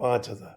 5,000।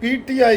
PTI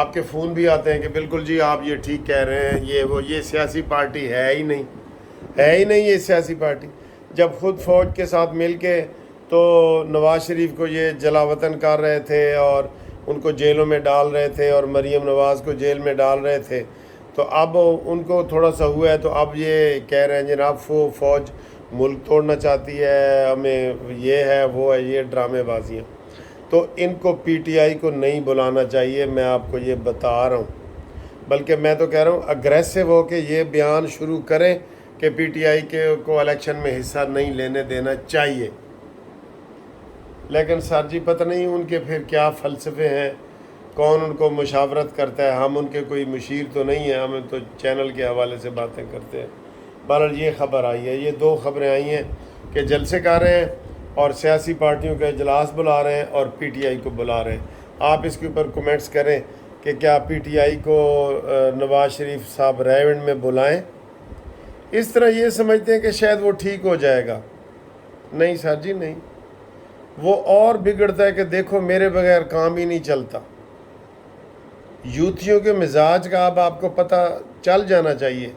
آپ کے phone بھی آتے ہیں کہ بالکل جی آپ یہ ٹھیک کہہ رہے ہیں، یہ سیاسی پارٹی ہے ہی نہیں یہ سیاسی پارٹی۔ جب خود فوج کے ساتھ مل کے تو نواز شریف کو یہ جلا وطن کر رہے تھے اور ان کو جیلوں میں ڈال رہے تھے اور مریم نواز کو جیل میں ڈال رہے تھے، تو اب ان کو تھوڑا سا ہوا ہے تو اب یہ کہہ رہے ہیں جناب فوج ملک توڑنا چاہتی ہے، ہمیں یہ ہے وہ ہے، یہ ڈرامے بازیاں۔ تو ان کو پی ٹی آئی کو نہیں بلانا چاہیے، میں آپ کو یہ بتا رہا ہوں، بلکہ میں تو کہہ رہا ہوں اگریسو ہو کے یہ بیان شروع کریں کہ پی ٹی آئی کو الیکشن میں حصہ نہیں لینے دینا چاہیے۔ لیکن سر جی پتہ نہیں ان کے پھر کیا فلسفے ہیں، کون ان کو مشاورت کرتا ہے، ہم ان کے کوئی مشیر تو نہیں ہیں، ہمیں تو چینل کے حوالے سے باتیں کرتے ہیں۔ بہرحال یہ خبر آئی ہے، یہ 2 خبریں آئی ہیں کہ جلسے کر رہے ہیں اور سیاسی پارٹیوں کا اجلاس بلا رہے ہیں اور پی ٹی آئی کو بلا رہے ہیں۔ آپ اس کے اوپر کومنٹس کریں کہ کیا پی ٹی آئی کو نواز شریف صاحب ریونڈ میں بلائیں؟ اس طرح یہ سمجھتے ہیں کہ شاید وہ ٹھیک ہو جائے گا۔ نہیں سر جی نہیں، وہ اور بگڑتا ہے کہ دیکھو میرے بغیر کام ہی نہیں چلتا۔ یوتھیوں کے مزاج کا اب آپ کو پتہ چل جانا چاہیے،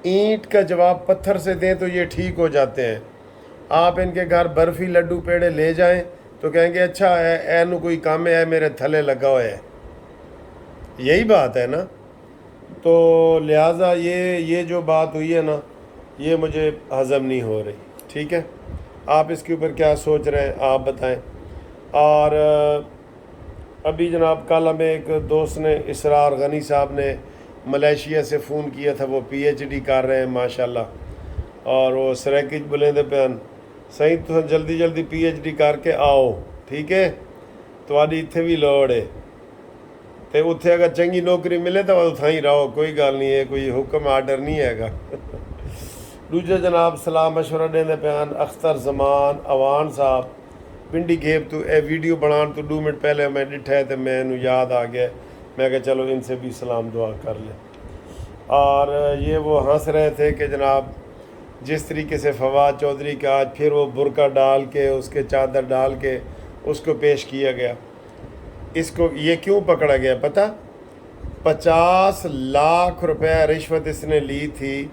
اینٹ کا جواب پتھر سے دیں تو یہ ٹھیک ہو جاتے ہیں۔ آپ ان کے گھر برفی لڈو پیڑے لے جائیں تو کہیں گے اچھا اے نو کوئی کام ہے میرے تھلے لگا ہوا ہے، یہی بات ہے نا۔ تو لہٰذا یہ جو بات ہوئی ہے نا، یہ مجھے ہضم نہیں ہو رہی، ٹھیک ہے۔ آپ اس کے اوپر کیا سوچ رہے ہیں آپ بتائیں۔ اور ابھی جناب کل ہمیں ایک دوست نے، اسرار غنی صاحب نے ملیشیا سے فون کیا تھا، وہ پی ایچ ڈی کر رہے ہیں ماشاءاللہ، اور وہ سریکج بلیں پین صحیح تو جلدی پی ایچ ڈی کر کے آؤ، ٹھیک ہے، تھوڑی اتنے بھی لوڑ ہے تو اتنے اگر چنگی نوکری ملے تو اتنا ہی رہو، کوئی گل نہیں ہے، کوئی حکم آرڈر نہیں ہے گا۔ دوجے جناب سلام مشورہ دینے پیان اختر زمان اوان صاحب پنڈی گھیب تو اے ویڈیو بنان تو 2 منٹ پہلے میں ڈٹھا ہے تو میں انہوں یاد آ گیا، میں کہ چلو ان سے بھی سلام دعا کر لیں۔ اور یہ وہ ہنس رہے تھے کہ جناب جس طریقے سے فواد چودھری کا آج پھر وہ برقع ڈال کے اس کے چادر ڈال کے اس کو پیش کیا گیا، اس کو یہ کیوں پکڑا گیا پتہ؟ 50 لاکھ روپے رشوت اس نے لی تھی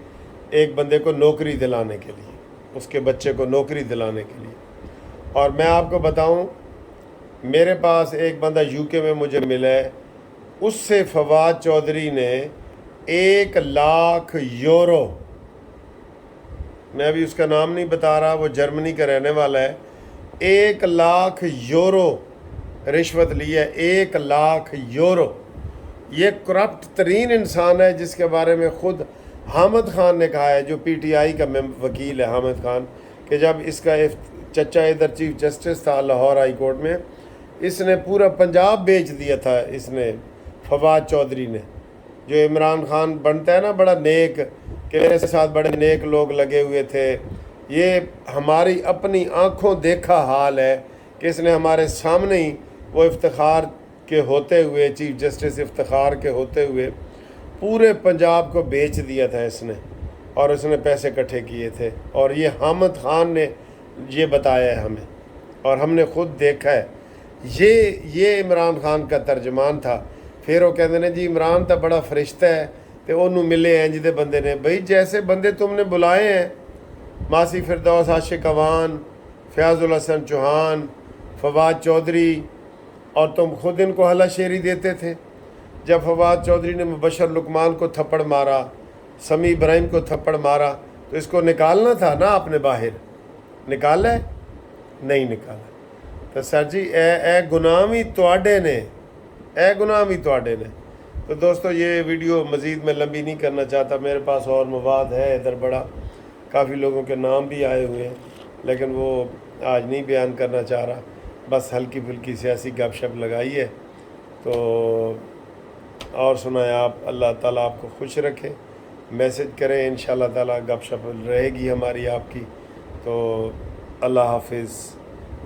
ایک بندے کو نوکری دلانے کے لیے، اس کے بچے کو نوکری دلانے کے لیے۔ اور میں آپ کو بتاؤں، میرے پاس ایک بندہ یو کے میں مجھے ملا ہے، اس سے فواد چودھری نے 1 لاکھ یورو، میں ابھی اس کا نام نہیں بتا رہا، وہ جرمنی کا رہنے والا ہے، 1 لاکھ یورو رشوت لی ہے، 1 لاکھ یورو۔ یہ کرپٹ ترین انسان ہے جس کے بارے میں خود حامد خان نے کہا ہے، جو پی ٹی آئی کا وکیل ہے حامد خان، کہ جب اس کا چچا ادھر چیف جسٹس تھا لاہور ہائی کورٹ میں، اس نے پورا پنجاب بیچ دیا تھا، اس نے فواد چودھری نے، جو عمران خان بنتا ہے نا بڑا نیک، کہ میرے ساتھ بڑے نیک لوگ لگے ہوئے تھے، یہ ہماری اپنی آنکھوں دیکھا حال ہے کہ اس نے ہمارے سامنے ہی وہ افتخار کے ہوتے ہوئے، چیف جسٹس افتخار کے ہوتے ہوئے پورے پنجاب کو بیچ دیا تھا اس نے، اور اس نے پیسے اکٹھے کیے تھے، اور یہ حامد خان نے یہ بتایا ہے ہمیں، اور ہم نے خود دیکھا ہے۔ یہ عمران خان کا ترجمان تھا۔ پھر وہ کہتے ہیں جی عمران تو بڑا فرشتہ ہے تو انہوں ملے ہیں جدے بندے نے، بھائی جیسے بندے تم نے بلائے ہیں، ماسی فردوس عاشق اوان، فیاض الحسن چوہان، فواد چودھری، اور تم خود ان کو ہلا شیری دیتے تھے۔ جب فواد چودھری نے مبشر لقمان کو تھپڑ مارا، سمیع ابراہیم کو تھپڑ مارا، تو اس کو نکالنا تھا نا، آپ نے باہر نکالا ہے؟ نہیں نکالا۔ تو سر جی اے گناہ بھی تواڈے نے، اے گناہ بھی تواڈے نے۔ تو دوستو یہ ویڈیو مزید میں لمبی نہیں کرنا چاہتا، میرے پاس اور مواد ہے ادھر بڑا، کافی لوگوں کے نام بھی آئے ہوئے ہیں، لیکن وہ آج نہیں بیان کرنا چاہ رہا، بس ہلکی پھلکی سیاسی گپ شپ لگائی ہے۔ تو اور سنائیں آپ، اللہ تعالیٰ آپ کو خوش رکھے، میسج کریں، انشاءاللہ تعالیٰ گپ شپ رہے گی ہماری آپ کی۔ تو اللہ حافظ۔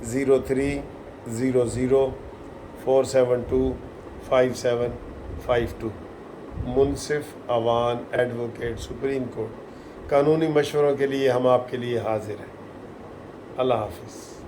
0300472552 منصف اوان ایڈوکیٹ سپریم کورٹ۔ قانونی مشوروں کے لیے ہم آپ کے لیے حاضر ہیں۔ اللہ حافظ۔